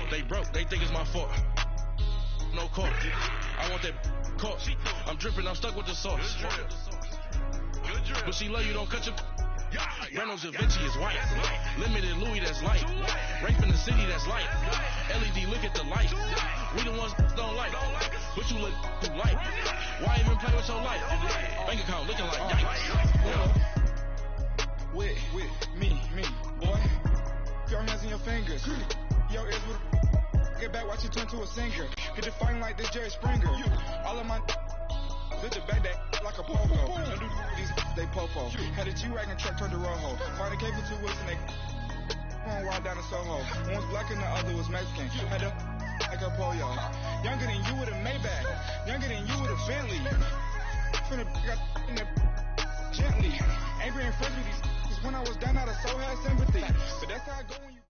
They broke, they think it's my fault. No court. I want that court. I'm dripping, I'm stuck with the sauce. But she love you, don't cut your... Reynolds Da Vinci is white. Limited Louis, that's light. Rape in the city, that's light. LED, look at the light. We the ones don't like. But you look too light. Why even play with so light? Bank account looking like yikes. With me, boy. Your hands in your fingers. Your ears with get back, watch you turn to a singer. Get the fighting like this Jerry Springer. All of my did the back that like a pogo. Don't do these, they popo. Had a G-Wagon truck turned to Rojo. Find a cable 2 wheels and they going wild down in Soho. One was black and the other was Mexican. Had a like a pollo. Younger than you with a Maybach. Younger than you with a Bentley. Finna got in the gently. Angry and friends with these. When I was down, I so had sympathy. But that's how I go when you...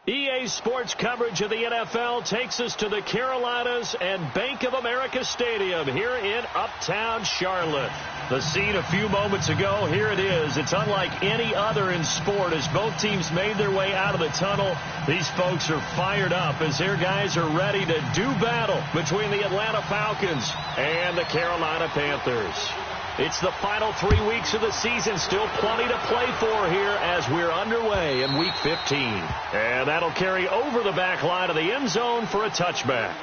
EA Sports coverage of the NFL takes us to the Carolinas and Bank of America Stadium here in Uptown Charlotte. The scene a few moments ago, here it is. It's unlike any other in sport as both teams made their way out of the tunnel. These folks are fired up as their guys are ready to do battle between the Atlanta Falcons and the Carolina Panthers. It's the final 3 weeks of the season. Still plenty to play for here as we're underway in Week 15. And that'll carry over the back line of the end zone for a touchback.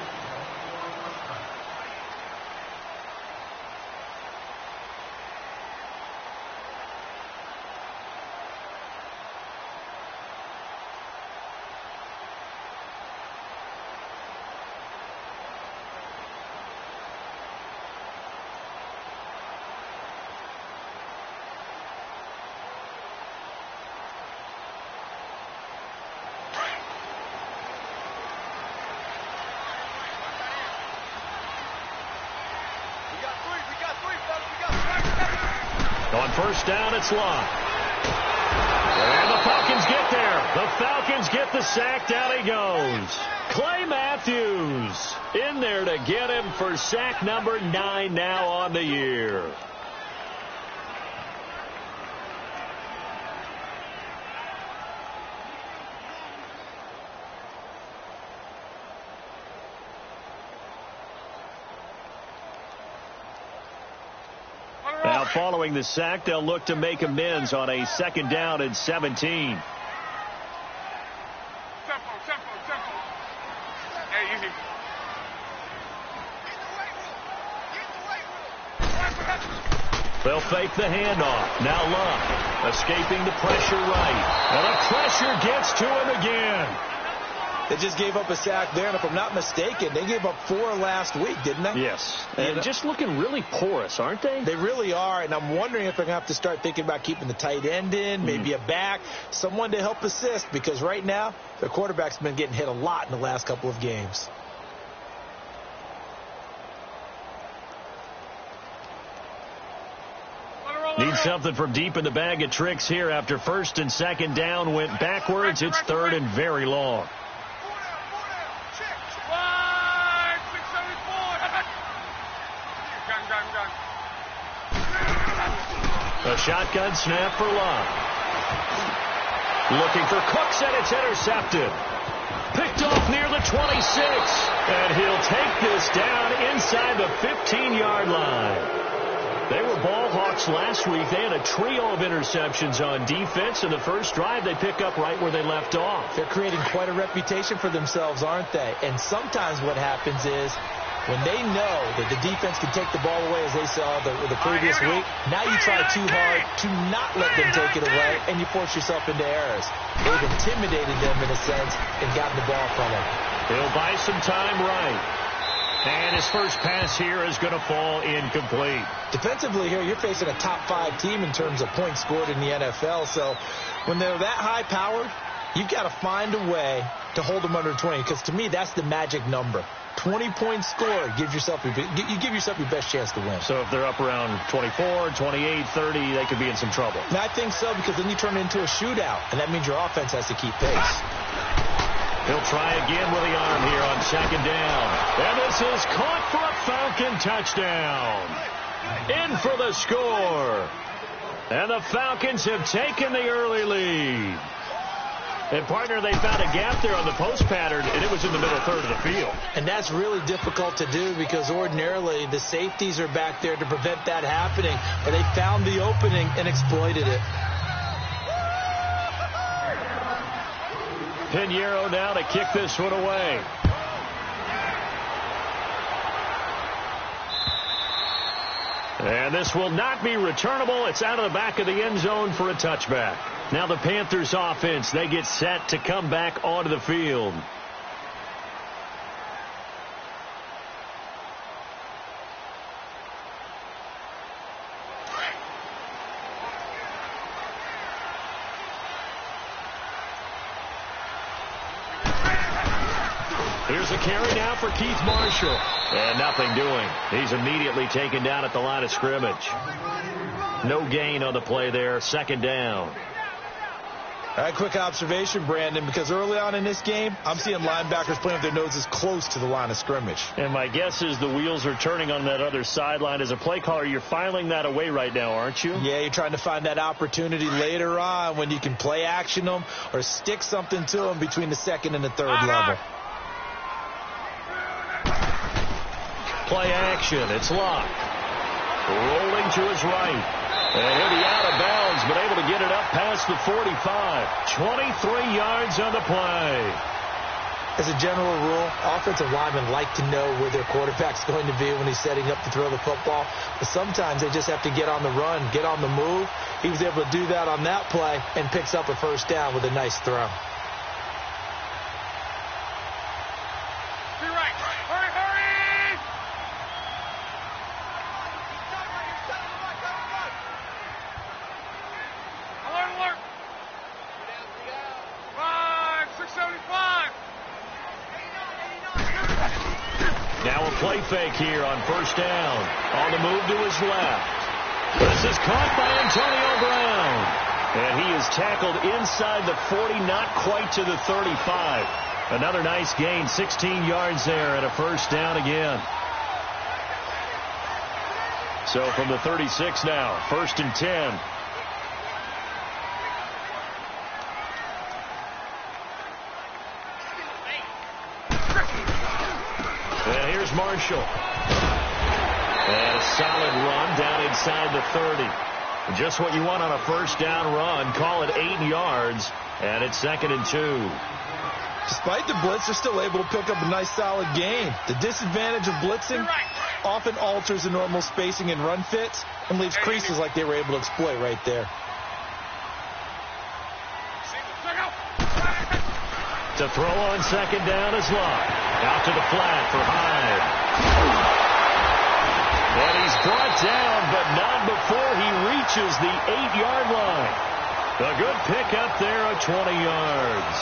On first down, it's Locke. And the Falcons get there. The Falcons get the sack. Down he goes. Clay Matthews in there to get him for sack number 9 now on the year. Now, following the sack, they'll look to make amends on a second down and 17. They'll fake the handoff. Now Love escaping the pressure right. And the pressure gets to him again. They just gave up a sack there, and if I'm not mistaken, they gave up 4 last week, didn't they? Yes. And just looking really porous, aren't they? They really are, and I'm wondering if they're going to have to start thinking about keeping the tight end in, maybe a back, someone to help assist, because right now, their quarterback's been getting hit a lot in the last couple of games. Need something from deep in the bag of tricks here after first and second down went backwards. It's third and very long. A shotgun snap for Love. Looking for Cooks, and it's intercepted. Picked off near the 26. And he'll take this down inside the 15-yard line. They were ball hawks last week. They had a trio of interceptions on defense. In the first drive, they pick up right where they left off. They're creating quite a reputation for themselves, aren't they? And sometimes what happens is when they know that the defense can take the ball away, as they saw the previous week, now you try too hard to not let them take it away, and you force yourself into errors. They've intimidated them in a sense and gotten the ball from them. He'll buy some time right. And his first pass here is going to fall incomplete. Defensively here, you're facing a top 5 team in terms of points scored in the NFL. So when they're that high powered, you've got to find a way to hold them under 20. Because to me, that's the magic number. 20 points scored, you give yourself your best chance to win. So if they're up around 24, 28, 30, they could be in some trouble. And I think so, because then you turn it into a shootout, and that means your offense has to keep pace. He'll try again with the arm here on second down. And this is caught for a Falcon touchdown. In for the score. And the Falcons have taken the early lead. And, partner, they found a gap there on the post pattern, and it was in the middle third of the field. And that's really difficult to do because ordinarily the safeties are back there to prevent that happening. But they found the opening and exploited it. Pinheiro now to kick this one away. And this will not be returnable. It's out of the back of the end zone for a touchback. Now the Panthers offense, they get set to come back onto the field. Here's a carry now for Keith Marshall. And nothing doing. He's immediately taken down at the line of scrimmage. No gain on the play there. Second down. All right, quick observation, Brandon, because early on in this game, I'm seeing linebackers playing with their noses close to the line of scrimmage. And my guess is the wheels are turning on that other sideline. As a play caller, you're filing that away right now, aren't you? Yeah, you're trying to find that opportunity later on when you can play action them or stick something to them between the second and the third level. Play action. It's Locke. Rolling to his right. And he'll be out of bounds, but able to get it up past the 45. 23 yards on the play. As a general rule, offensive linemen like to know where their quarterback's going to be when he's setting up to throw the football. But sometimes they just have to get on the run, get on the move. He was able to do that on that play and picks up a first down with a nice throw. Play fake here on first down. On the move to his left. This is caught by Antonio Brown. And he is tackled inside the 40, not quite to the 35. Another nice gain, 16 yards there and a first down again. So from the 36 now, first and 10. Marshall. And a solid run down inside the 30. Just what you want on a first down run. Call it 8 yards. And it's second and 2. Despite the blitz, they're still able to pick up a nice solid gain. The disadvantage of blitzing often alters the normal spacing and run fits and leaves creases like they were able to exploit right there. To throw on second down is Locke. Out to the flat for Hyde. And he's brought down, but not before he reaches the 8-yard line. A good pickup there at 20 yards.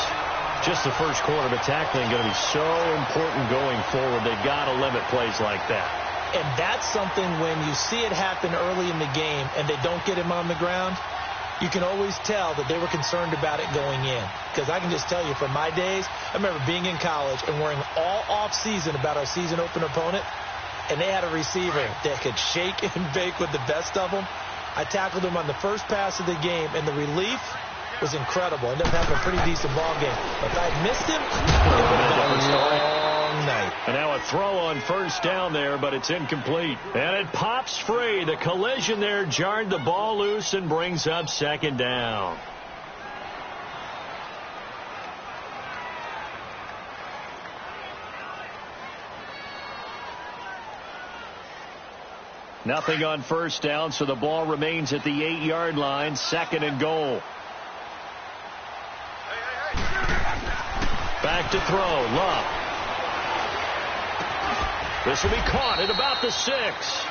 Just the first quarter of tackling going to be so important going forward. They've got to limit plays like that. And that's something when you see it happen early in the game and they don't get him on the ground, you can always tell that they were concerned about it going in. Because I can just tell you from my days, I remember being in college and worrying all off-season about our season opener opponent, and they had a receiver that could shake and bake with the best of them. I tackled him on the first pass of the game, and the relief was incredible. Ended up having a pretty decent ball game. But if I had missed him, it would have been a long night. And now a throw on first down there, but it's incomplete. And it pops free. The collision there jarred the ball loose and brings up second down. Nothing on first down, so the ball remains at the 8-yard line. Second and goal. Back to throw. Love. This will be caught at about the 6.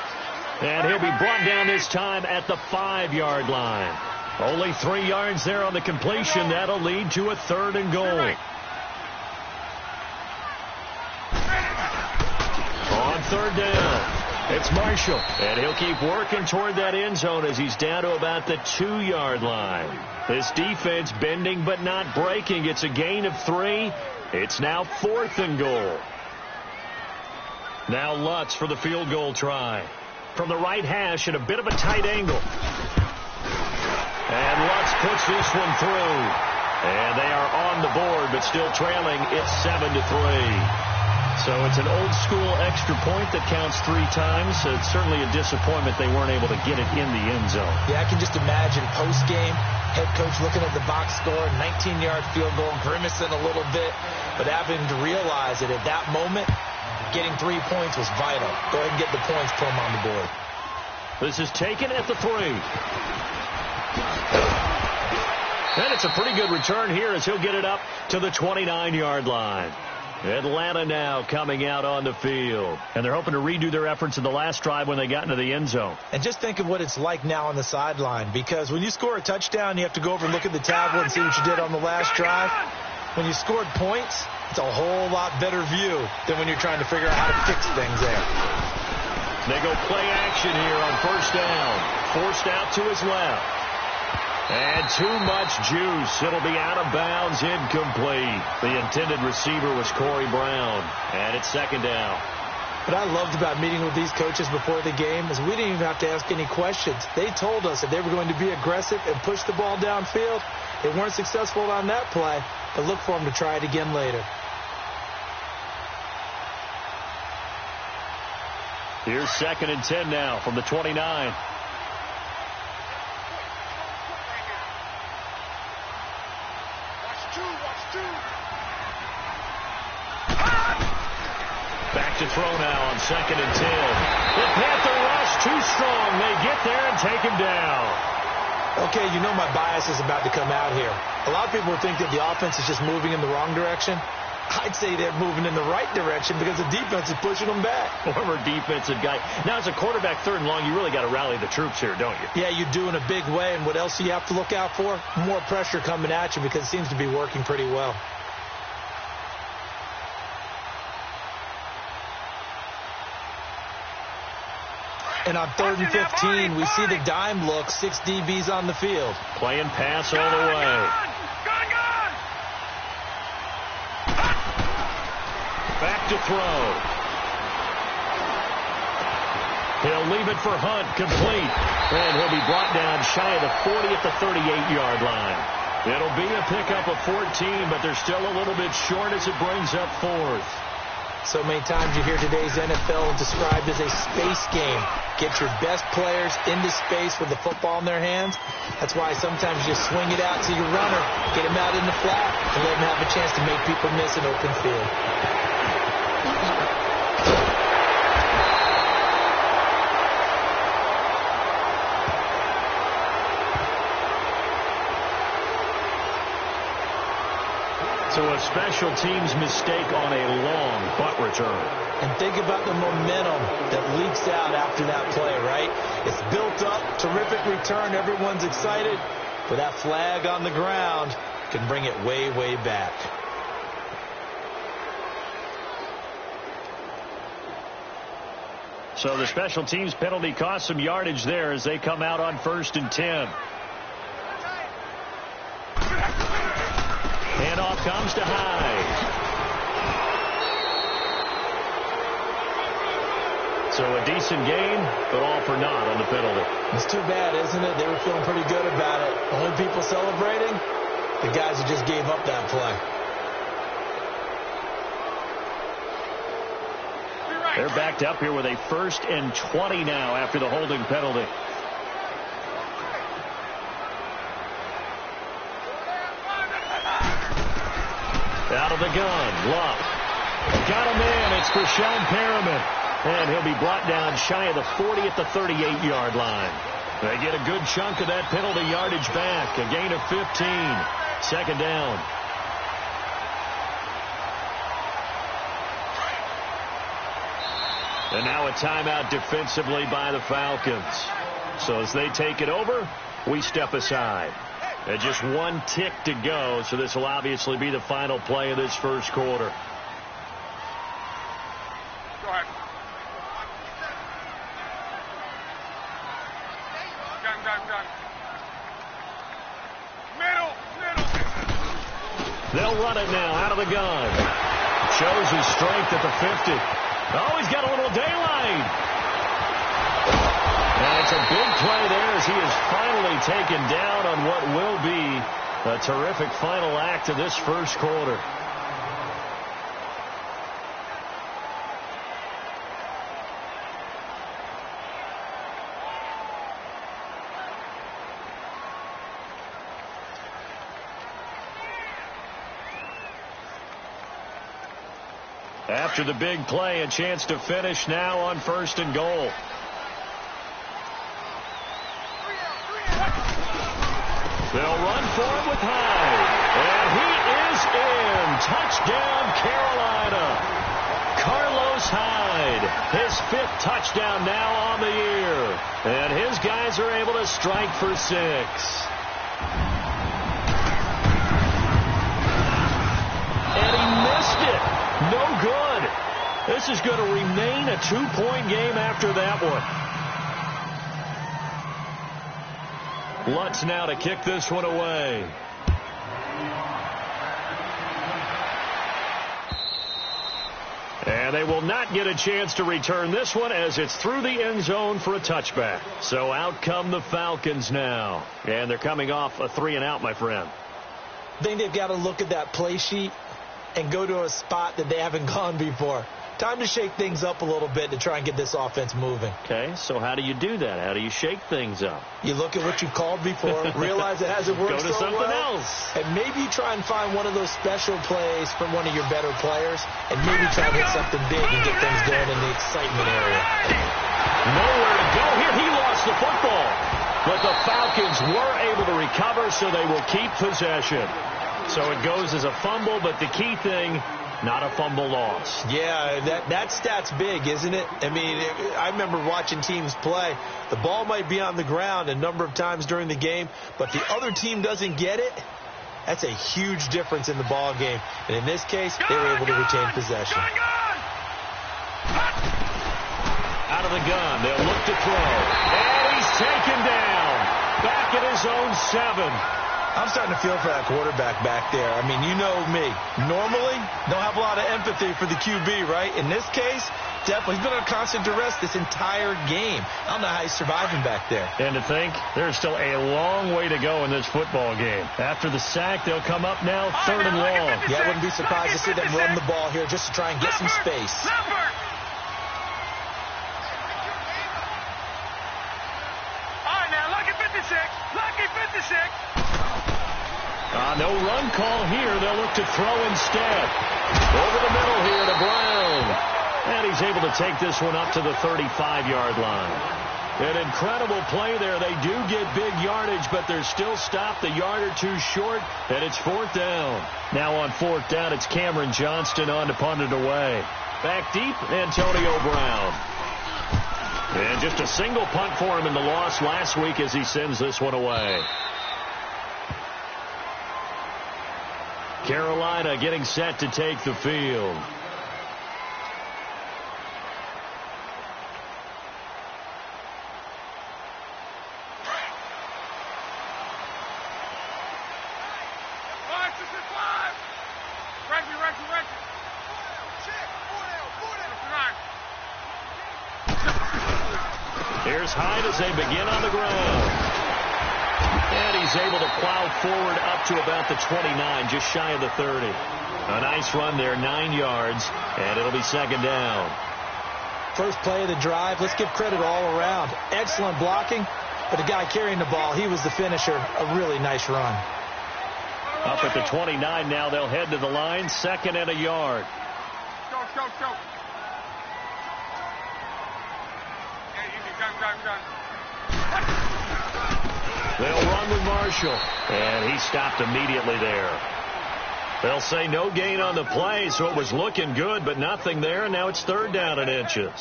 And he'll be brought down this time at the 5-yard line. Only 3 yards there on the completion. That'll lead to a third and goal. On third down. It's Marshall, and he'll keep working toward that end zone as he's down to about the 2-yard line. This defense bending but not breaking. It's a gain of 3. It's now 4th and goal. Now Lutz for the field goal try. From the right hash at a bit of a tight angle. And Lutz puts this one through. And they are on the board, but still trailing. It's 7-3. So it's an old-school extra point that counts 3 times. So it's certainly a disappointment they weren't able to get it in the end zone. Yeah, I can just imagine post-game, head coach looking at the box score, 19-yard field goal, grimacing a little bit, but having to realize that at that moment, getting 3 points was vital. Go ahead and get the points, put them on the board. This is taken at the 3. And it's a pretty good return here as he'll get it up to the 29-yard line. Atlanta now coming out on the field. And they're hoping to redo their efforts in the last drive when they got into the end zone. And just think of what it's like now on the sideline, because when you score a touchdown, you have to go over and look at the tablet and see what you did on the last drive. When you scored points, it's a whole lot better view than when you're trying to figure out how to fix things there. They go play action here on first down. Forced out to his left. And too much juice. It'll be out of bounds, incomplete. The intended receiver was Corey Brown. And it's second down. What I loved about meeting with these coaches before the game is we didn't even have to ask any questions. They told us that they were going to be aggressive and push the ball downfield. They weren't successful on that play, but look for them to try it again later. Here's 2nd and 10 now from the 29. Back to throw now on 2nd and 10. The Panther rush too strong. They get there and take him down. Okay, you know my bias is about to come out here. A lot of people think that the offense is just moving in the wrong direction. I'd say they're moving in the right direction because the defense is pushing them back. Former defensive guy. Now, as a quarterback, 3rd and long, you really got to rally the troops here, don't you? Yeah, you do in a big way. And what else do you have to look out for? More pressure coming at you because it seems to be working pretty well. And on 3rd and 15, we see the dime look. 6 DBs on the field. Playing pass all the way. Back to throw. He'll leave it for Hunt, complete. And he'll be brought down shy of the 40 at the 38-yard line. It'll be a pickup of 14, but they're still a little bit short as it brings up 4th. So many times you hear today's NFL described as a space game. Get your best players into space with the football in their hands. That's why sometimes you swing it out to your runner, get him out in the flat, and let him have a chance to make people miss an open field. So a special teams mistake on a long punt return. And think about the momentum that leaks out after that play, right? It's built up, terrific return, everyone's excited, but that flag on the ground can bring it way, way back. So the special teams penalty cost some yardage there as they come out on 1st and 10. Handoff comes to Hyde. So a decent gain, but all for naught on the penalty. It's too bad, isn't it? They were feeling pretty good about it. Only people celebrating, the guys who just gave up that play. They're backed up here with a 1st and 20 now after the holding penalty. Out of the gun, Luck. Got him in. It's Christian Perriman. And he'll be brought down shy of the 40 at the 38-yard line. They get a good chunk of that penalty yardage back. A gain of 15. 2nd down. And now a timeout defensively by the Falcons. So as they take it over, we step aside. And just 1 tick to go, so this will obviously be the final play of this first quarter. Go ahead. Gun. Middle. They'll run it now out of the gun. Shows his strength at the 50. Oh, he's got a little daylight. And it's a big play there as he is finally taken down on what will be A terrific final act of this first quarter. After the big play, a chance to finish now on 1st and goal. They'll run for it with Hyde. And he is in. Touchdown, Carolina. Carlos Hyde, his 5th touchdown now on the year. And his guys are able to strike for 6. And he missed it. No good. This is going to remain a 2-point game after that one. Lutz now to kick this one away. And they will not get a chance to return this one as it's through the end zone for a touchback. So out come the Falcons now. And they're coming off a 3-and-out, my friend. I think they've got to look at that play sheet and go to a spot that they haven't gone before. Time to shake things up a little bit to try and get this offense moving. Okay, so how do you do that? How do you shake things up? You look at what you called before, realize it hasn't worked Go to so something well, else. and maybe you try and find one of those special plays from one of your better players, and maybe try and hit something big and get things going in the excitement area. Nowhere to go here. He lost the football. But the Falcons were able to recover, so they will keep possession. So it goes as a fumble, but the key thing, not a fumble loss. Yeah, that stat's big, isn't it? I mean, I remember watching teams play. The ball might be on the ground a number of times during the game, but the other team doesn't get it. That's a huge difference in the ball game. And in this case, they were able to retain possession. Out of the gun, they'll look to throw. And he's taken down. Back at his own 7. I'm starting to feel for that quarterback back there. I mean, you know me. Normally, don't have a lot of empathy for the QB, right? In this case, definitely. He's been on constant duress this entire game. I don't know how he's surviving back there. And to think, there's still a long way to go in this football game. After the sack, they'll come up now 3rd and long. Yeah, I wouldn't be surprised to see them run the ball here just to try and get some space. No run call here. They'll look to throw instead. Over the middle here to Brown. And he's able to take this one up to the 35-yard line. An incredible play there. They do get big yardage, but they're still stopped a yard or two short, and it's 4th down. Now on 4th down, it's Cameron Johnston on to punt it away. Back deep, Antonio Brown. And just a single punt for him in the loss last week as he sends this one away. Carolina getting set to take the field. Here's Hyde as they begin on the ground. And he's able to plow forward up to about the 29, just shy of the 30. A nice run there, 9 yards, and it'll be 2nd down. First play of the drive, let's give credit all around. Excellent blocking, but the guy carrying the ball, he was the finisher. A really nice run. Up at the 29 now, they'll head to the line, 2nd and a yard. Go. Yeah, easy, gun. They'll run with Marshall, and he stopped immediately there. They'll say no gain on the play, so it was looking good, but nothing there, and now it's 3rd down and inches.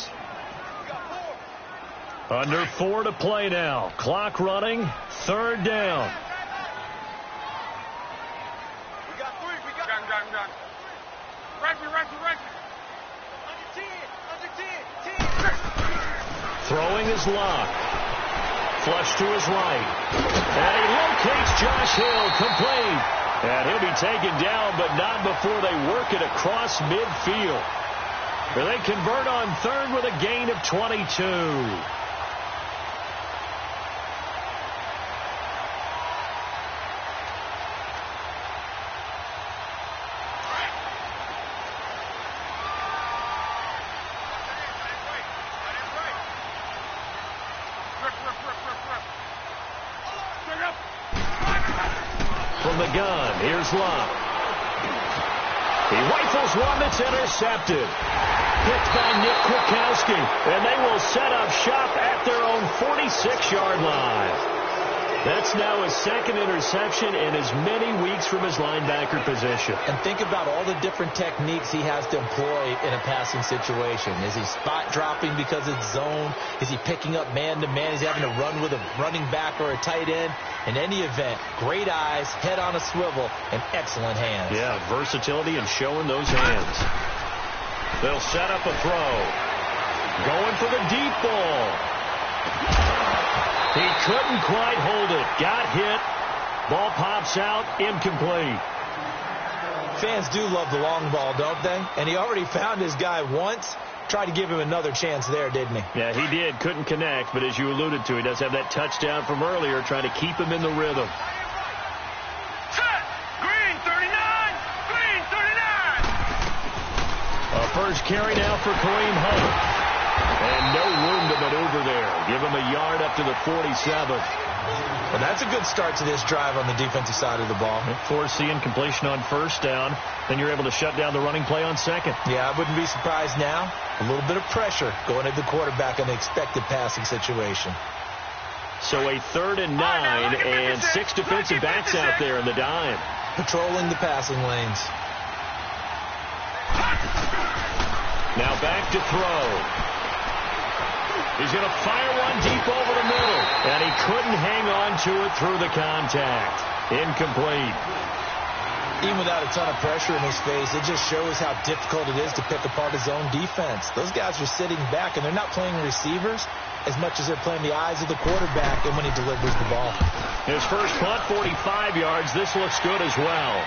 Under 4 to play now. Clock running, 3rd down. We got 3. Gun. Under 10. Throwing is locked. Flush to his right. And he locates Josh Hill, complete. And he'll be taken down, but not before they work it across midfield. They convert on 3rd with a gain of 22. the gun. Here's Love. He rifles one that's intercepted. Picked by Nick Kwiatkowski. And they will set up shop at their own 46-yard line. That's now his second interception in as many weeks from his linebacker position. And think about all the different techniques he has to employ in a passing situation. Is he spot dropping because it's zone? Is he picking up man-to-man? Is he having to run with a running back or a tight end? In any event, great eyes, head on a swivel, and excellent hands. Yeah, versatility and showing those hands. They'll set up a throw. Going for the deep ball. He couldn't quite hold it. Got hit. Ball pops out. Incomplete. Fans do love the long ball, don't they? And he already found his guy once. Tried to give him another chance there, didn't he? Yeah, he did. Couldn't connect. But as you alluded to, he does have that touchdown from earlier, trying to keep him in the rhythm. Set. Green 39. Green 39. A first carry now for Kareem Hunt. And no room to maneuver there. Give him a yard up to the 47. Well, that's a good start to this drive on the defensive side of the ball. Force the incompletion on first down. Then you're able to shut down the running play on second. Yeah, I wouldn't be surprised now. A little bit of pressure going at the quarterback in the expected passing situation. So a 3rd and 9 and 6 defensive backs out there in the dime. Patrolling the passing lanes. Now back to throw. He's going to fire one deep over the middle. And he couldn't hang on to it through the contact. Incomplete. Even without a ton of pressure in his face, it just shows how difficult it is to pick apart his own defense. Those guys are sitting back, and they're not playing receivers as much as they're playing the eyes of the quarterback and when he delivers the ball. His first punt, 45 yards. This looks good as well.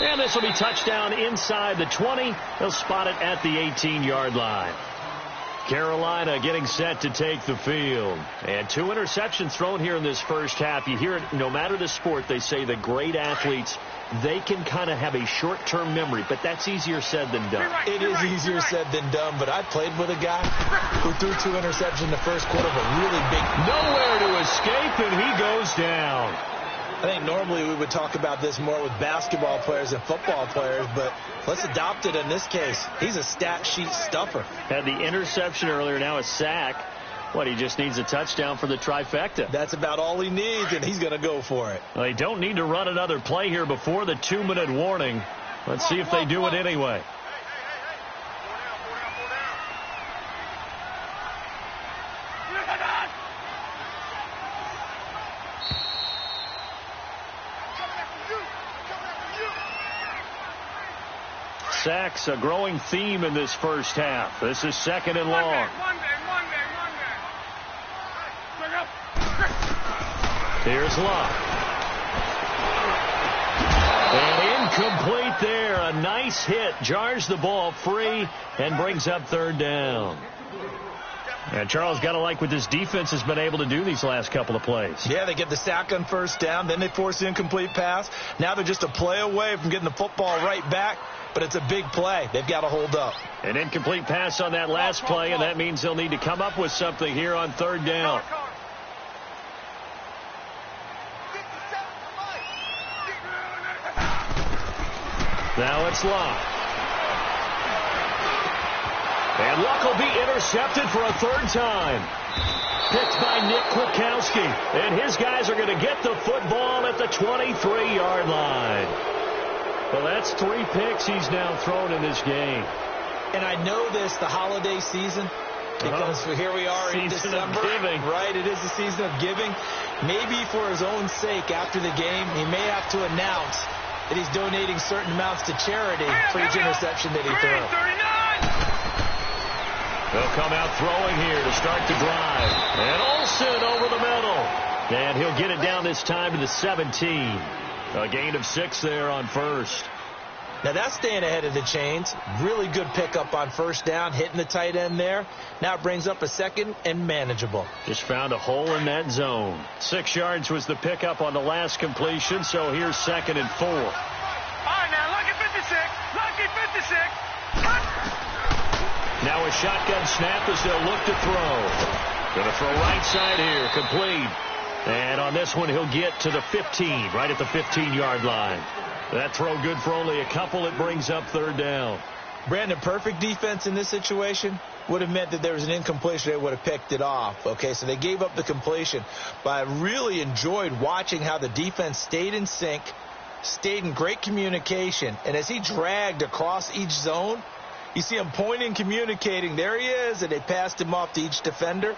And this will be touchdown inside the 20. They'll spot it at the 18-yard line. Carolina getting set to take the field. And 2 interceptions thrown here in this first half. You hear it no matter the sport. They say the great athletes, they can kind of have a short-term memory, but that's easier said than done. It is easier said than done, but I played with a guy who threw 2 interceptions in the first quarter of a really big... Nowhere to escape, and he goes down. I think normally we would talk about this more with basketball players and football players, but let's adopt it in this case. He's a stat sheet stuffer. Had the interception earlier, now a sack. What, he just needs a touchdown for the trifecta. That's about all he needs, and he's going to go for it. Well, they don't need to run another play here before the 2-minute warning. Let's see if they do it anyway. Sacks, a growing theme in this first half. This is 2nd and long. Here's Love. And incomplete there. A nice hit. Jars the ball free and brings up 3rd down. And Charles, got to like what this defense has been able to do these last couple of plays. Yeah, they get the sack on first down. Then they force the incomplete pass. Now they're just a play away from getting the football right back. But it's a big play. They've got to hold up. An incomplete pass on that last play, and that means they'll need to come up with something here on 3rd down. Now it's Luck. And Luck will be intercepted for a 3rd time. Picked by Nick Kwiatkowski. And his guys are going to get the football at the 23-yard line. Well, that's 3 picks he's now thrown in this game. And I know this, the holiday season, because here we are in December. Of giving. Right, it is the season of giving. Maybe for his own sake after the game, he may have to announce that he's donating certain amounts to charity for each interception that he threw. They'll come out throwing here to start the drive. And Olsen over the middle. And he'll get it down this time to the 17. A gain of 6 there on first. Now that's staying ahead of the chains. Really good pickup on first down, hitting the tight end there. Now it brings up a 2nd and manageable. Just found a hole in that zone. 6 yards was the pickup on the last completion, so here's 2nd and 4. All right, now, Lucky 56. Lucky 56. Now a shotgun snap as they'll look to throw. Going to throw right side here, complete. And on this one, he'll get to the 15, right at the 15-yard line. That throw good for only a couple. It brings up third down. Brandon, perfect defense in this situation would have meant that there was an incompletion. They would have picked it off. Okay, so they gave up the completion. But I really enjoyed watching how the defense stayed in sync, stayed in great communication. And as he dragged across each zone, you see him pointing, communicating. There he is, and they passed him off to each defender.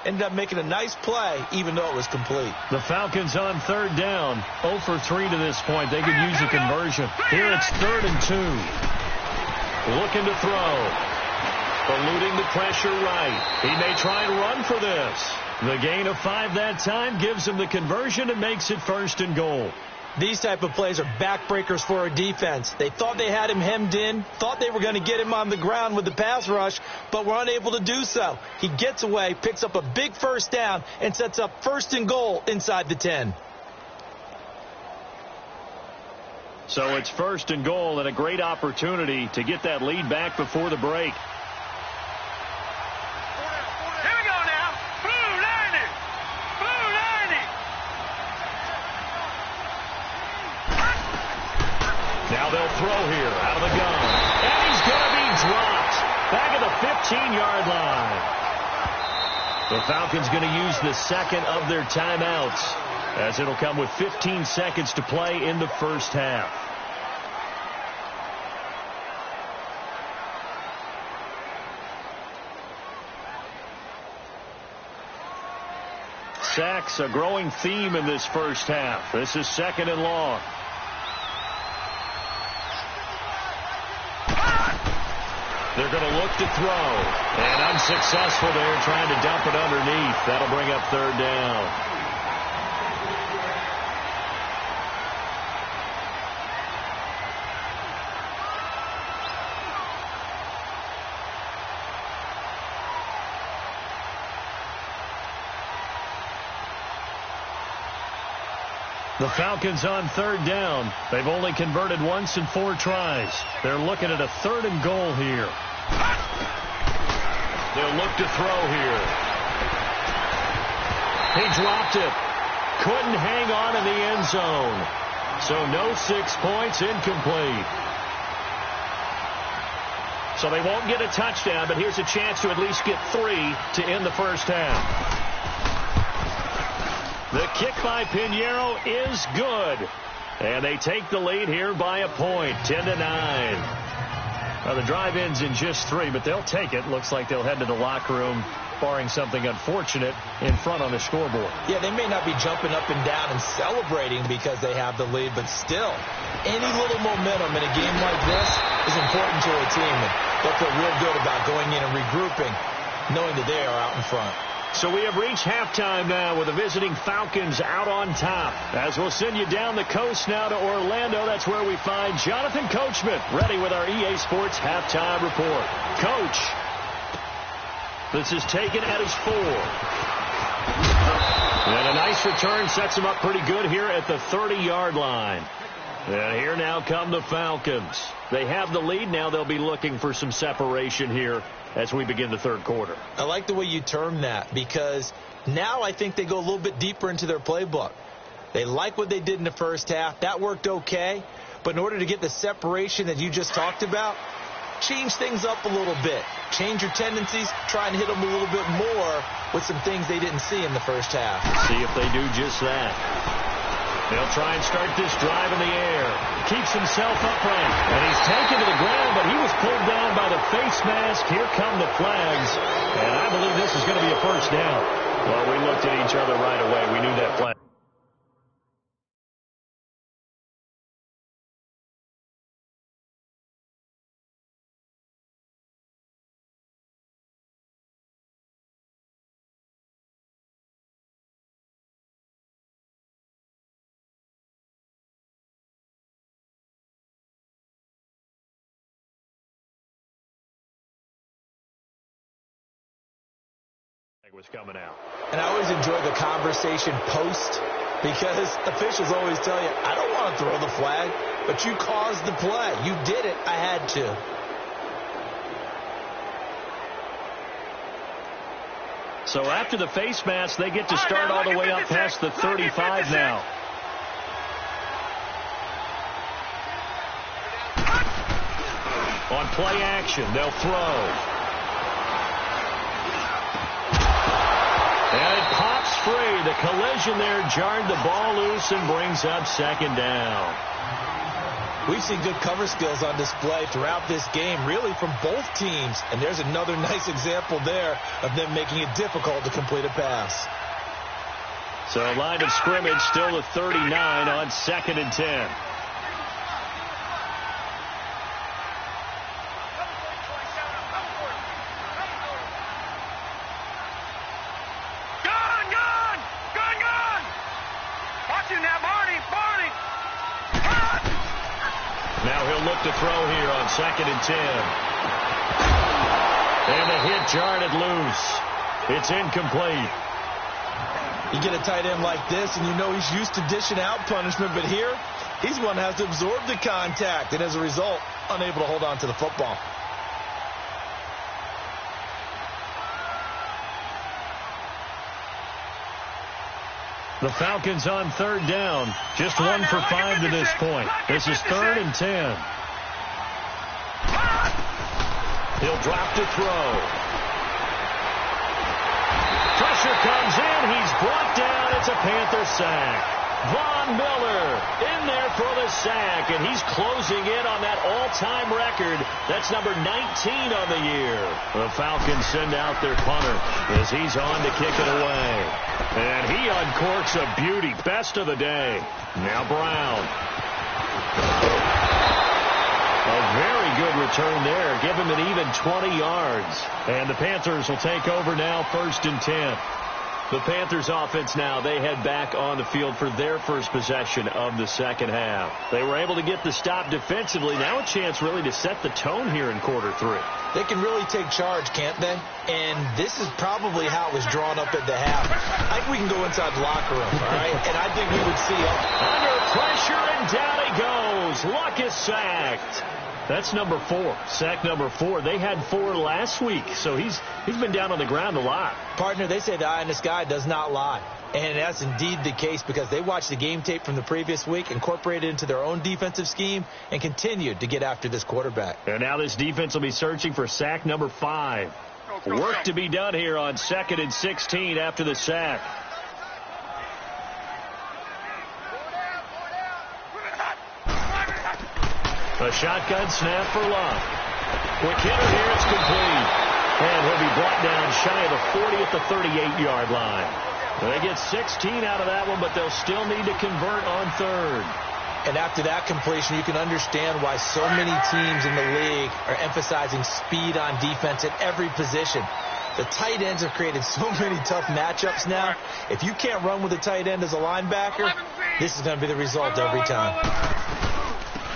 Ended up making a nice play, even though it was complete. The Falcons on third down, 0 for 3 to this point. They could use a conversion. Here it's 3rd and 2. Looking to throw. Eluding the pressure right. He may try and run for this. The gain of 5 that time gives him the conversion and makes it 1st and goal. These type of plays are backbreakers for a defense. They thought they had him hemmed in, thought they were going to get him on the ground with the pass rush, but were unable to do so. He gets away, picks up a big 1st down, and sets up 1st and goal inside the 10. So it's 1st and goal and a great opportunity to get that lead back before the break. Now they'll throw here out of the gun. And he's going to be dropped back at the 15-yard line. The Falcons going to use the second of their timeouts, as it'll come with 15 seconds to play in the first half. Sacks, a growing theme in this first half. This is 2nd and long. They're going to look to throw. And unsuccessful there, trying to dump it underneath. That'll bring up 3rd down. The Falcons on 3rd down. They've only converted once in 4 tries. They're looking at a 3rd and goal here. They'll look to throw here. He dropped it. Couldn't hang on in the end zone. So no 6 points, incomplete. So they won't get a touchdown, but here's a chance to at least get 3 to end the first half. The kick by Pinheiro is good. And they take the lead here by a point, 10-9. Now, the drive ends in just 3, but they'll take it. Looks like they'll head to the locker room, barring something unfortunate, in front on the scoreboard. Yeah, they may not be jumping up and down and celebrating because they have the lead, but still, any little momentum in a game like this is important to a team. And they'll feel real good about going in and regrouping, knowing that they are out in front. So we have reached halftime now with the visiting Falcons out on top. As we'll send you down the coast now to Orlando. That's where we find Jonathan Coachman ready with our EA Sports halftime report. Coach, this is taken at his 4. And a nice return sets him up pretty good here at the 30-yard line. And here now come the Falcons. They have the lead. Now they'll be looking for some separation here as we begin the 3rd quarter. I like the way you term that, because now I think they go a little bit deeper into their playbook. They like what they did in the first half. That worked okay. But in order to get the separation that you just talked about, change things up a little bit. Change your tendencies. Try and hit them a little bit more with some things they didn't see in the first half. See if they do just that. They'll try and start this drive in the air. Keeps himself upright. And he's taken to the ground, but he was pulled down by the face mask. Here come the flags. And I believe this is going to be a 1st down. Well, we looked at each other right away. We knew that flag. Was coming out. And I always enjoy the conversation post, because officials always tell you, I don't want to throw the flag, but you caused the play. You did it. I had to. So after the face mask, they get to start all the way up past the 35 now. On play action, they'll throw. And it pops free. The collision there jarred the ball loose and brings up second down. We've seen good cover skills on display throughout this game, really from both teams. And there's another nice example there of them making it difficult to complete a pass. So line of scrimmage still at 39 on 2nd and 10. Now he'll look to throw here on 2nd and 10. And the hit jarred it loose. It's incomplete. You get a tight end like this, and you know he's used to dishing out punishment, but here, he's one that has to absorb the contact, and as a result, unable to hold on to the football. The Falcons on 3rd down. Just 1 for 5 to this point. This is 3rd and 10. He'll drop to throw. Pressure comes in. He's brought down. It's a Panther sack. Von Miller in there for the sack, and he's closing in on that all-time record. That's number 19 on the year. The Falcons send out their punter as he's on to kick it away. And he uncorks a beauty. Best of the day. Now Brown. A very good return there. Give him an even 20 yards. And the Panthers will take over now, 1st and 10. The Panthers offense now, they head back on the field for their first possession of the second half. They were able to get the stop defensively. Now a chance really to set the tone here in quarter 3. They can really take charge, can't they? And this is probably how it was drawn up at the half. I think we can go inside the locker room, all right? And I think we would see under pressure, and down he goes. Luck is sacked. That's number 4. Sack number 4. They had 4 last week, so he's been down on the ground a lot. Partner, they say the eye in the sky does not lie. And that's indeed the case because they watched the game tape from the previous week, incorporated it into their own defensive scheme, and continued to get after this quarterback. And now this defense will be searching for sack number 5. Work to be done here on 2nd and 16 after the sack. A shotgun snap for Luck. Quick hitter here, it's complete. And he'll be brought down shy of the 40 at the 38-yard line. They get 16 out of that one, but they'll still need to convert on 3rd. And after that completion, you can understand why so many teams in the league are emphasizing speed on defense at every position. The tight ends have created so many tough matchups now. If you can't run with a tight end as a linebacker, this is going to be the result every time.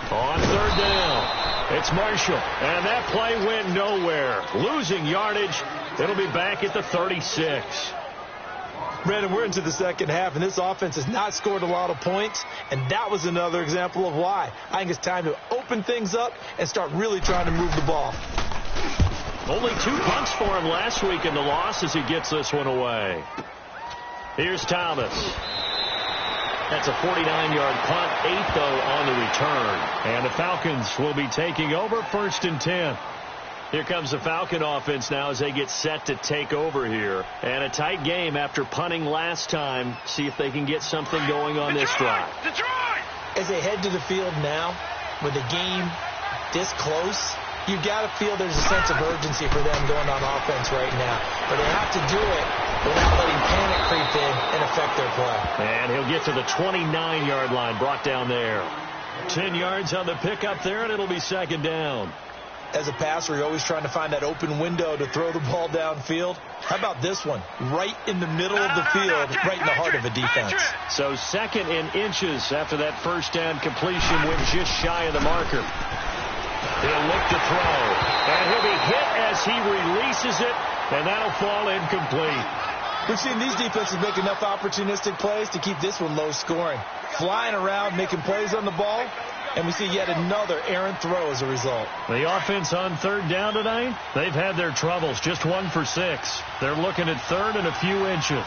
On 3rd down, it's Marshall, and that play went nowhere. Losing yardage, it'll be back at the 36. Brandon, we're into the second half, and this offense has not scored a lot of points, and that was another example of why. I think it's time to open things up and start really trying to move the ball. Only 2 punts for him last week in the loss as he gets this one away. Here's Thomas. That's a 49-yard punt, 8th, though, on the return. And the Falcons will be taking over 1st and 10. Here comes the Falcon offense now as they get set to take over here. And a tight game after punting last time. See if they can get something going on this drive. As they head to the field now, with the game this close, you've got to feel there's a sense of urgency for them going on offense right now. But they have to do it without letting panic creep in and affect their play. And he'll get to the 29-yard line, brought down there. 10 yards on the pickup there, and it'll be 2nd down. As a passer, you're always trying to find that open window to throw the ball downfield. How about this one? Right in the middle of the field, right in the heart of a defense. So 2nd and inches after that first down completion, went just shy of the marker. He'll look to throw, and he'll be hit as he releases it, and that'll fall incomplete. We've seen these defenses make enough opportunistic plays to keep this one low scoring. Flying around, making plays on the ball, and we see yet another errant throw as a result. The offense on third down tonight, they've had their troubles, just 1 for 6. They're looking at third and a few inches.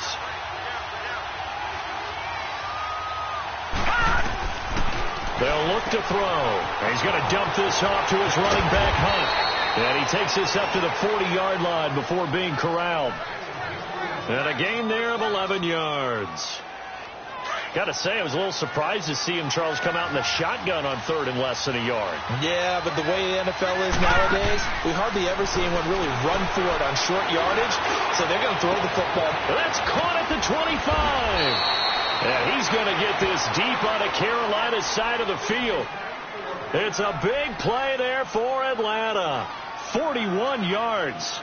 They'll look to throw. He's going to dump this off to his running back, Hunt. And he takes this up to the 40-yard line before being corralled. And a gain there of 11 yards. Got to say, I was a little surprised to see him, Charles, come out in the shotgun on third and less than a yard. Yeah, but the way the NFL is nowadays, we hardly ever see anyone really run for it on short yardage, so they're going to throw the football. That's caught at the 25. And he's going to get this deep on the Carolina side of the field. It's a big play there for Atlanta. 41 yards.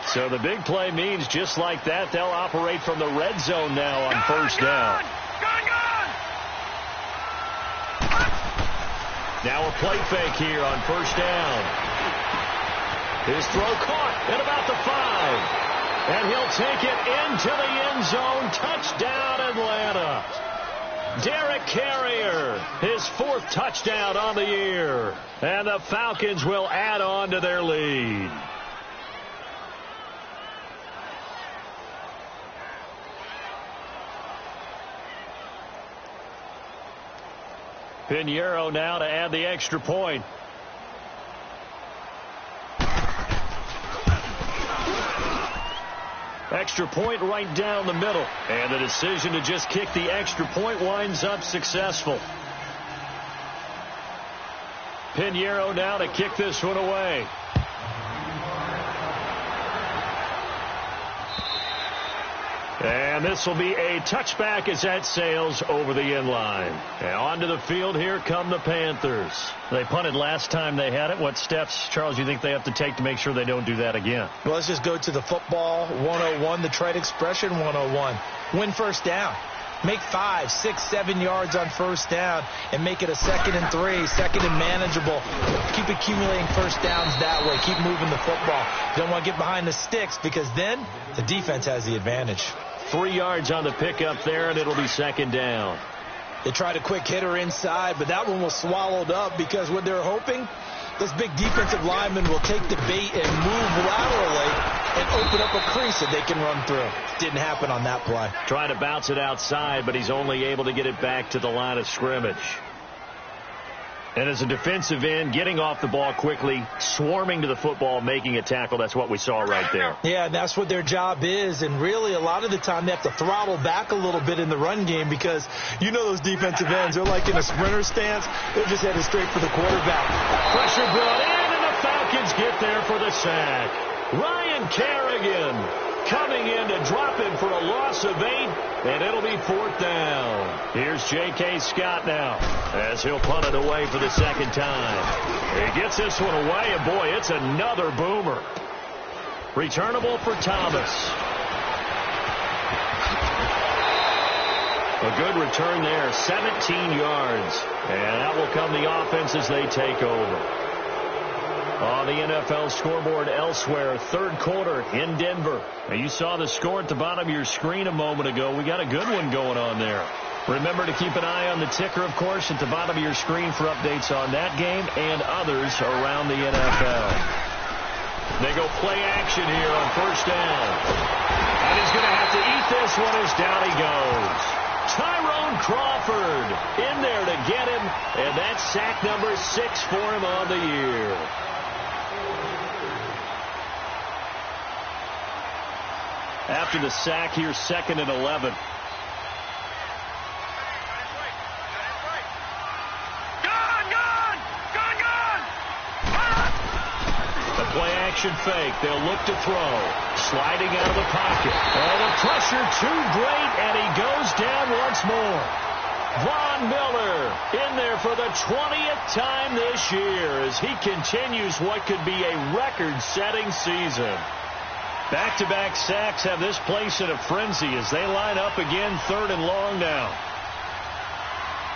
So the big play means just like that, they'll operate from the red zone now on first down. Now a play fake here on first down. His throw caught at about the 5. And he'll take it into the end zone. Touchdown, Atlanta. Derek Carrier, his 4th touchdown on the year. And the Falcons will add on to their lead. Pinheiro now to add the extra point. Extra point right down the middle. And the decision to just kick the extra point winds up successful. Pinheiro now to kick this one away. And this will be a touchback as that sails over the end line. And onto the field, here come the Panthers. They punted last time they had it. What steps, Charles, do you think they have to take to make sure they don't do that again? Well, let's just go to the football 101, the trade expression 101. Win first down. Make 5, 6, 7 yards on first down and make it a 2nd and 3, 2nd and manageable. Keep accumulating first downs that way. Keep moving the football. You don't want to get behind the sticks because then the defense has the advantage. 3 yards on the pickup there, and it'll be 2nd down. They tried a quick hitter inside, but that one was swallowed up because what they're hoping, those big defensive linemen will take the bait and move laterally and open up a crease that they can run through. Didn't happen on that play. Trying to bounce it outside, but he's only able to get it back to the line of scrimmage. And as a defensive end, getting off the ball quickly, swarming to the football, making a tackle, that's what we saw right there. Yeah, that's what their job is. And really, a lot of the time, they have to throttle back a little bit in the run game because you know those defensive ends, they're like in a sprinter stance. They're just headed straight for the quarterback. Pressure brought in, and the Falcons get there for the sack. Ryan Kerrigan coming in to drop him for a loss of 8, and it'll be 4th down. Here's J.K. Scott now as he'll punt it away for the 2nd time. He gets this one away, and boy, it's another boomer. Returnable for Thomas. A good return there, 17 yards. And that will come the offense as they take over. On the NFL scoreboard elsewhere, 3rd quarter in Denver. Now you saw the score at the bottom of your screen a moment ago. We got a good one going on there. Remember to keep an eye on the ticker, of course, at the bottom of your screen for updates on that game and others around the NFL. They go play action here on first down. And he's going to have to eat this one as down he goes. Tyrone Crawford in there to get him, and that's sack number 6 for him on the year. After the sack here, 2nd and 11. The play action fake. They'll look to throw. Sliding out of the pocket. Oh, the pressure too great, and he goes down once more. Von Miller in there for the 20th time this year as he continues what could be a record-setting season. Back-to-back sacks have this place in a frenzy as they line up again, 3rd and long now.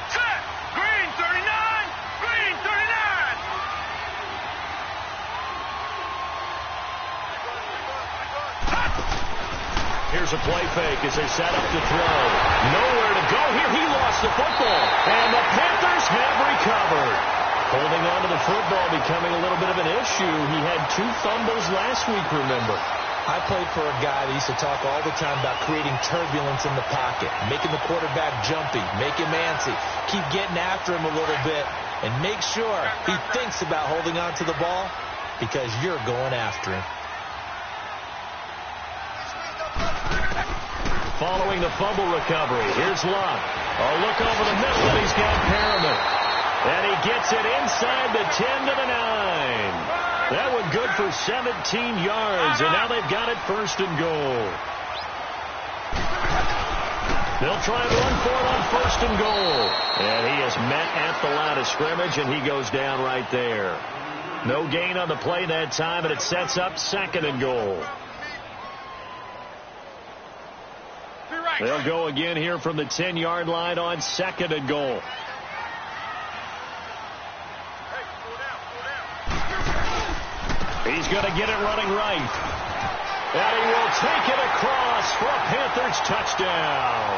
Set! Green 39! Green 39! a play fake as they set up to throw. Nowhere to go here. He lost the football. And the Panthers have recovered. Holding on to the football becoming a little bit of an issue. He had 2 fumbles last week, remember. I played for a guy that used to talk all the time about creating turbulence in the pocket, making the quarterback jumpy, make him antsy, keep getting after him a little bit, and make sure he thinks about holding on to the ball because you're going after him. Following the fumble recovery, here's Luck. A look over the middle, and he's got Perriman. And he gets it inside the 10 to the 9. That one good for 17 yards, and now they've got it 1st and goal. They'll try and run for it on 1st and goal. And he is met at the line of scrimmage, and he goes down right there. No gain on the play that time, and it sets up 2nd and goal. They'll go again here from the 10-yard line on 2nd and goal. He's going to get it running right. And he will take it across for a Panthers touchdown.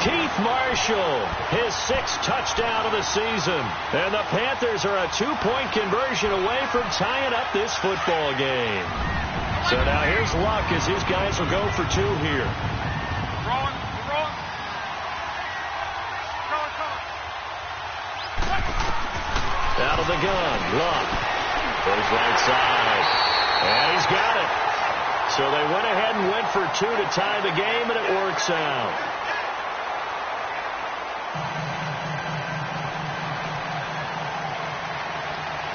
Keith Marshall, his 6th touchdown of the season. And the Panthers are a 2-point conversion away from tying up this football game. So now here's Luck as his guys will go for 2 here. Out of the gun, Luck. Goes right side. And he's got it. So they went ahead and went for 2 to tie the game, and it works out.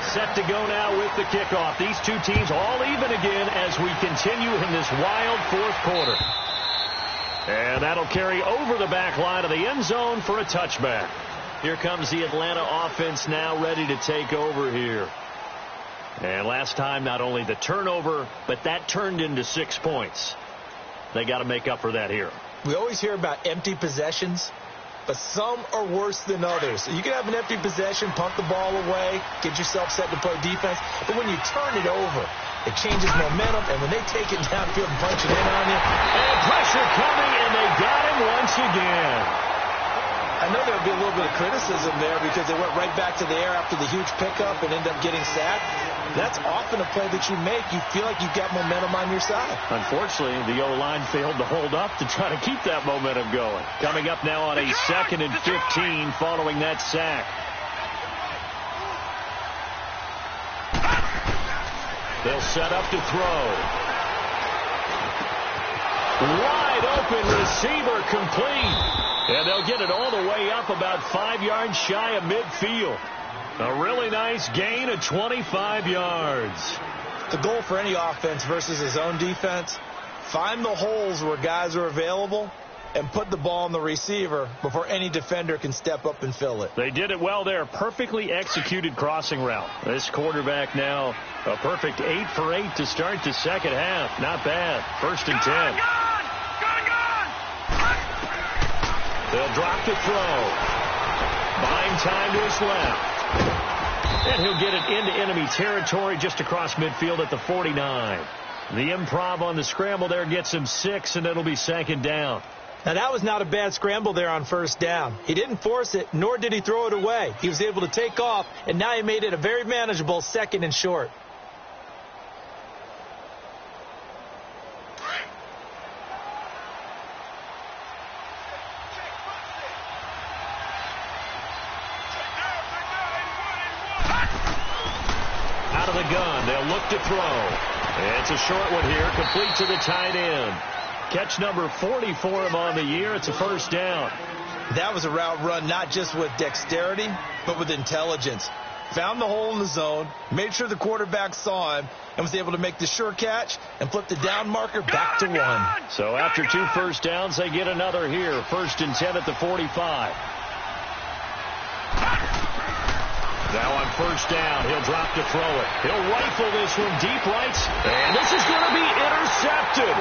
Set to go now with the kickoff. These 2 teams all even again as we continue in this wild 4th quarter. And that'll carry over the back line of the end zone for a touchback. Here comes the Atlanta offense now ready to take over here. And last time, not only the turnover, but that turned into 6 points. They got to make up for that here. We always hear about empty possessions, but some are worse than others. You can have an empty possession, punt the ball away, get yourself set to play defense, but when you turn it over, it changes momentum, and when they take it downfield and punch it in on you. And pressure coming, and they got him once again. I know there'll be a little bit of criticism there because they went right back to the air after the huge pickup and ended up getting sacked. That's often a play that you make. You feel like you've got momentum on your side. Unfortunately, the O-line failed to hold up to try to keep that momentum going. Coming up now on a 2nd and 15 following that sack. They'll set up to throw. Wide open receiver complete. And they'll get it all the way up about 5 yards shy of midfield. A really nice gain of 25 yards. The goal for any offense versus his own defense, find the holes where guys are available and put the ball on the receiver before any defender can step up and fill it. They did it well there. Perfectly executed crossing route. This quarterback now a perfect 8 for 8 to start the 2nd half. Not bad. 1st and 10. They'll drop to throw. Buying time to his left. And he'll get it into enemy territory just across midfield at the 49. The improv on the scramble there gets him 6, and it'll be 2nd down. Now, that was not a bad scramble there on 1st down. He didn't force it, nor did he throw it away. He was able to take off, and now he made it a very manageable 2nd and short. Out of the gun, they'll look to throw. It's a short one here, complete to the tight end. Catch number 40 for him on the year. It's a 1st down. That was a route run not just with dexterity, but with intelligence. Found the hole in the zone, made sure the quarterback saw him, and was able to make the sure catch and flip the down marker back to 1. So after 2 1st downs, they get another here. 1st and 10 at the 45. Now on 1st down, he'll drop to throw it. He'll rifle this one deep right, and this is going to be intercepted.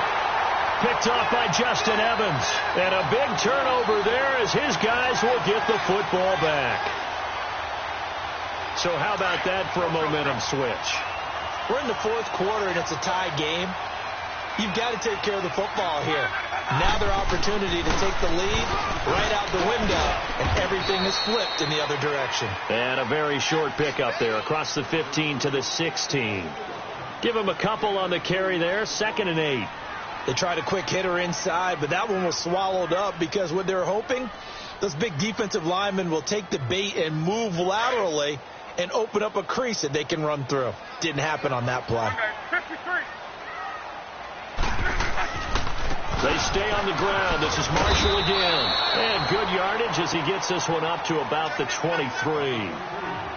Picked off by Justin Evans. And a big turnover there as his guys will get the football back. So how about that for a momentum switch? We're in the 4th quarter, and it's a tie game. You've got to take care of the football here. Now their opportunity to take the lead right out the window, and everything is flipped in the other direction. And a very short pickup there across the 15 to the 16. Give him a couple on the carry there, 2nd and 8. They tried a quick hitter inside, but that one was swallowed up because what they're hoping, those big defensive linemen will take the bait and move laterally and open up a crease that they can run through. Didn't happen on that play. They stay on the ground. This is Marshall again. And good yardage as he gets this one up to about the 23.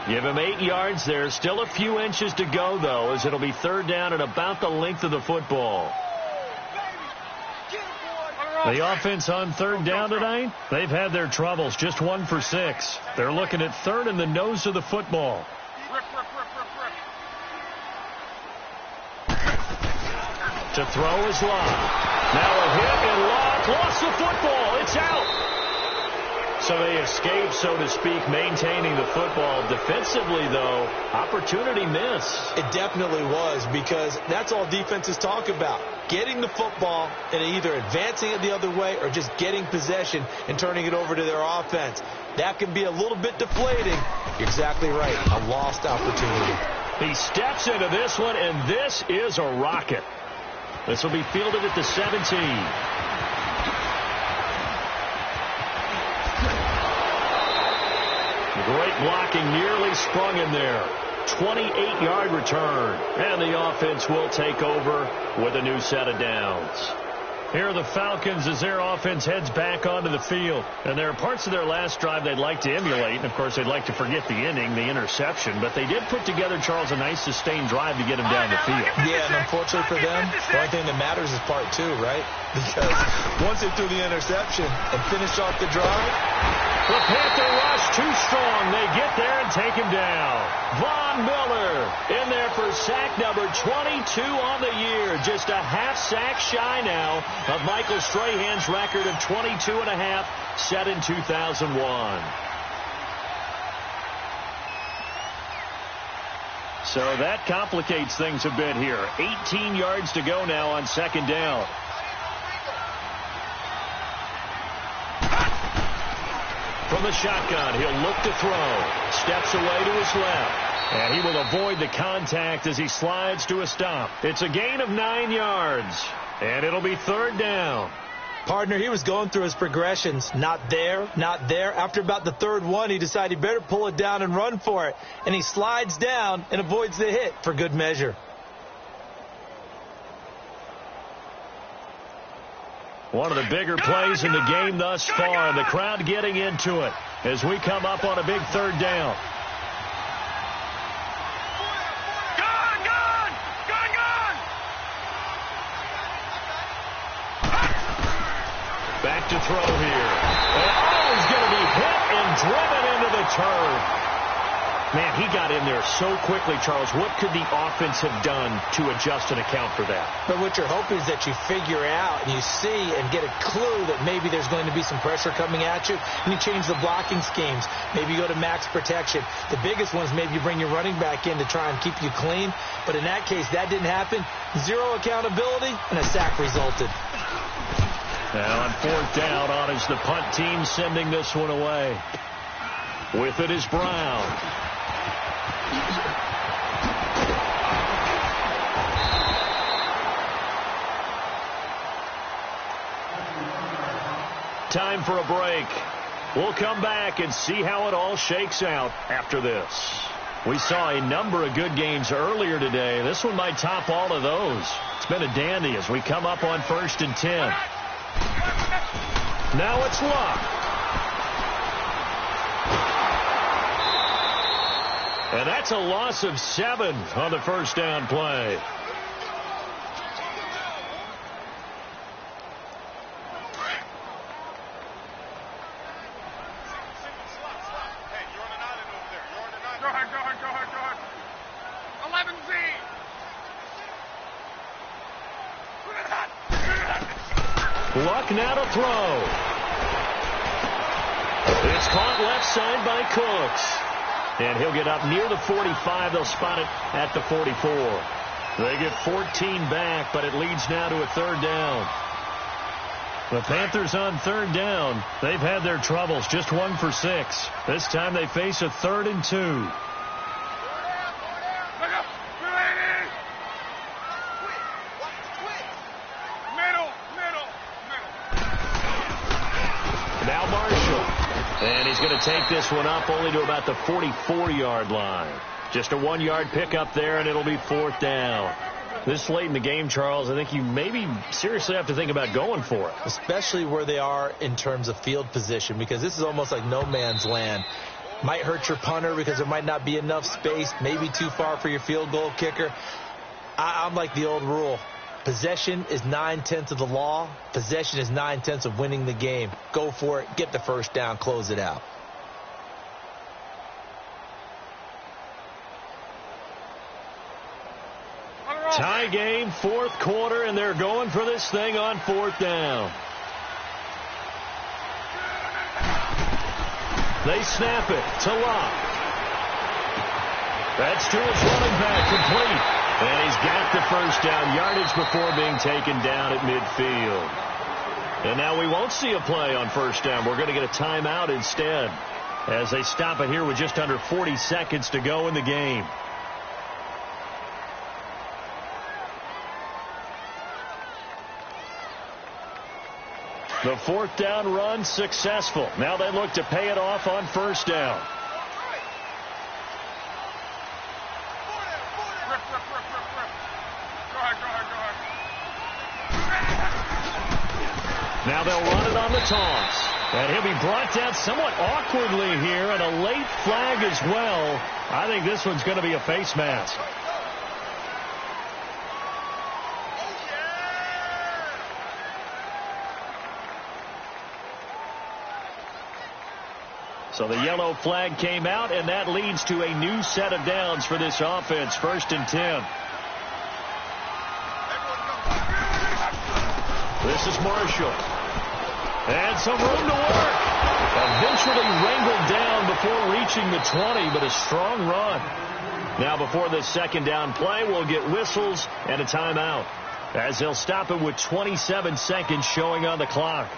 Give him 8 yards there. Still a few inches to go, though, as it'll be 3rd down and about the length of the football. The offense on 3rd down tonight, they've had their troubles. Just 1 for 6. They're looking at 3rd in the nose of the football. To throw is Locke. Now a hit, and Locke lost the football. It's out. So they escape, so to speak, maintaining the football. Defensively, though, opportunity missed. It definitely was, because that's all defenses talk about. Getting the football and either advancing it the other way or just getting possession and turning it over to their offense. That can be a little bit deflating. You're exactly right. A lost opportunity. He steps into this one, and this is a rocket. This will be fielded at the 17. Great blocking, nearly sprung in there. 28-yard return. And the offense will take over with a new set of downs. Here are the Falcons as their offense heads back onto the field. And there are parts of their last drive they'd like to emulate. And, of course, they'd like to forget the inning, the interception. But they did put together, Charles, a nice sustained drive to get him down the field. Yeah, and unfortunately for them, the only thing that matters is part 2, right? Because once they threw the interception and finished off the drive, the Panther rush too strong. They get there and take him down. Von Miller in there for sack number 22 on the year. Just a half sack shy now of Michael Strahan's record of 22.5 set in 2001. So that complicates things a bit here. 18 yards to go now on 2nd down. From the shotgun, he'll look to throw. Steps away to his left. And he will avoid the contact as he slides to a stop. It's a gain of 9 yards. And it'll be 3rd down. Partner, he was going through his progressions. Not there, not there. After about the 3rd one, he decided he better pull it down and run for it. And he slides down and avoids the hit for good measure. One of the bigger plays in the game thus far. The crowd getting into it as we come up on a big 3rd down. Back to throw here. And he's going to be hit and driven into the turf. Man, he got in there so quickly, Charles. What could the offense have done to adjust and account for that? But what you're hoping is that you figure out and you see and get a clue that maybe there's going to be some pressure coming at you, and you change the blocking schemes. Maybe you go to max protection. The biggest one is maybe you bring your running back in to try and keep you clean. But in that case, that didn't happen. 0 accountability, and a sack resulted. Now on 4th down, on is the punt team sending this one away. With it is Brown. Time for a break. We'll come back and see how it all shakes out after this. We saw a number of good games earlier today. This one might top all of those. It's been a dandy as we come up on 1st and 10. Now it's Locke. And that's a loss of 7 on the 1st down play. Luck now to throw. It's caught left side by Cooks. And he'll get up near the 45. They'll spot it at the 44. They get 14 back, but it leads now to a third down. The Panthers on third down. They've had their troubles, just 1 for 6. This time they face a 3rd and 2. Now Marshall. And he's going to take this one up only to about the 44-yard line. Just a 1-yard pickup there, and it'll be 4th down. This late in the game, Charles, I think you maybe seriously have to think about going for it. Especially where they are in terms of field position, because this is almost like no man's land. Might hurt your punter because there might not be enough space, maybe too far for your field goal kicker. I'm like the old rule. Possession is 9/10 of the law. Possession is 9/10 of winning the game. Go for it. Get the first down. Close it out. Tie game, 4th quarter, and they're going for this thing on 4th down. They snap it to Locke. That's to his running back, complete. And he's got the first down yardage before being taken down at midfield. And now we won't see a play on first down. We're going to get a timeout instead as they stop it here with just under 40 seconds to go in the game. The 4th down run successful. Now they look to pay it off on first down. Now they'll run it on the toss. And he'll be brought down somewhat awkwardly here, and a late flag as well. I think this one's going to be a face mask. So the yellow flag came out, and that leads to a new set of downs for this offense. 1st and 10. This is Marshall. And some room to work. Eventually wrangled down before reaching the 20, but a strong run. Now before the 2nd down play, we'll get whistles and a timeout, as they'll stop it with 27 seconds showing on the clock.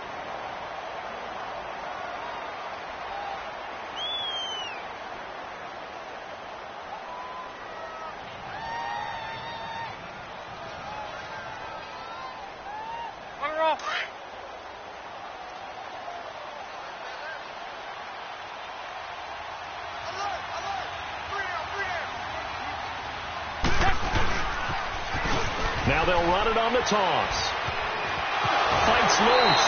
Now they'll run it on the toss. Fights loose.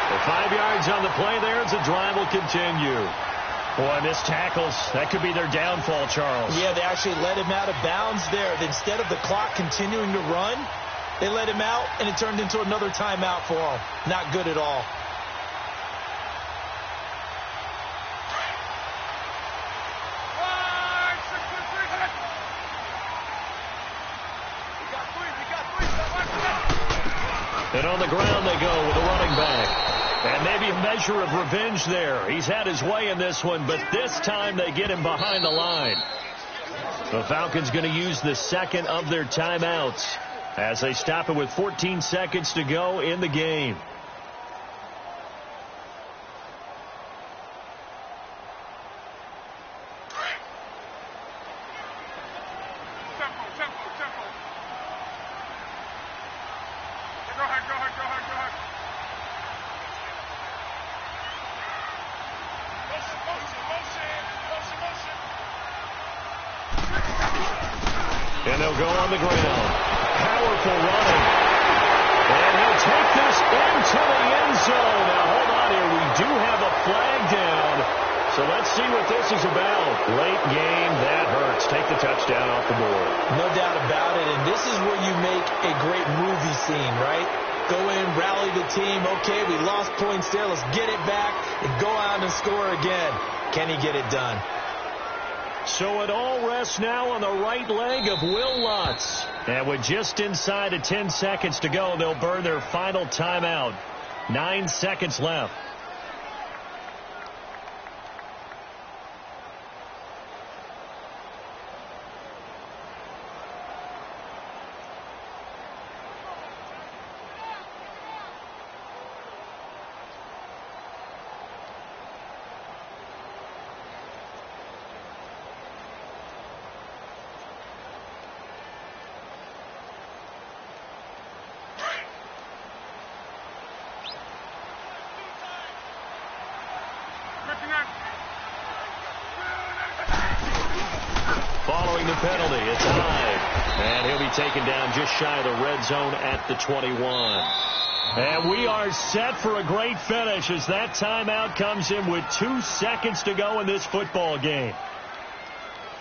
For 5 yards on the play there as the drive will continue. Boy, missed tackles. That could be their downfall, Charles. Yeah, they actually let him out of bounds there. Instead of the clock continuing to run, they let him out, and it turned into another timeout for him. Not good at all. And on the ground they go with a running back. And maybe a measure of revenge there. He's had his way in this one, but this time they get him behind the line. The Falcons going to use the 2nd of their timeouts as they stop it with 14 seconds to go in the game. And they'll go on the ground. Powerful running. And he'll take this into the end zone. Now, hold on here. We do have a flag down. So let's see what this is about. Late game, that hurts. Take the touchdown off the board. No doubt about it. And this is where you make a great movie scene, right? Go in, rally the team. Okay, we lost points there. Let's get it back and go out and score again. Can he get it done? So it all rests now on the right leg of Will Lutz. And with just inside of 10 seconds to go, they'll burn their final timeout. 9 seconds left. Following the penalty, it's Hyde. And he'll be taken down just shy of the red zone at the 21. And we are set for a great finish as that timeout comes in with 2 seconds to go in this football game.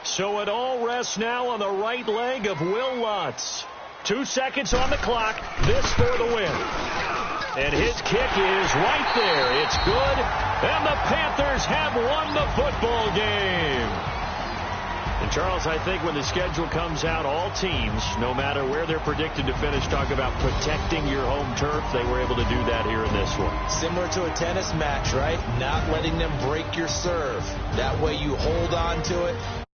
So it all rests now on the right leg of Will Lutz. 2 seconds on the clock. This for the win. And his kick is right there. It's good. And the Panthers have won the football game. And, Charles, I think when the schedule comes out, all teams, no matter where they're predicted to finish, talk about protecting your home turf. They were able to do that here in this one. Similar to a tennis match, right? Not letting them break your serve. That way you hold on to it.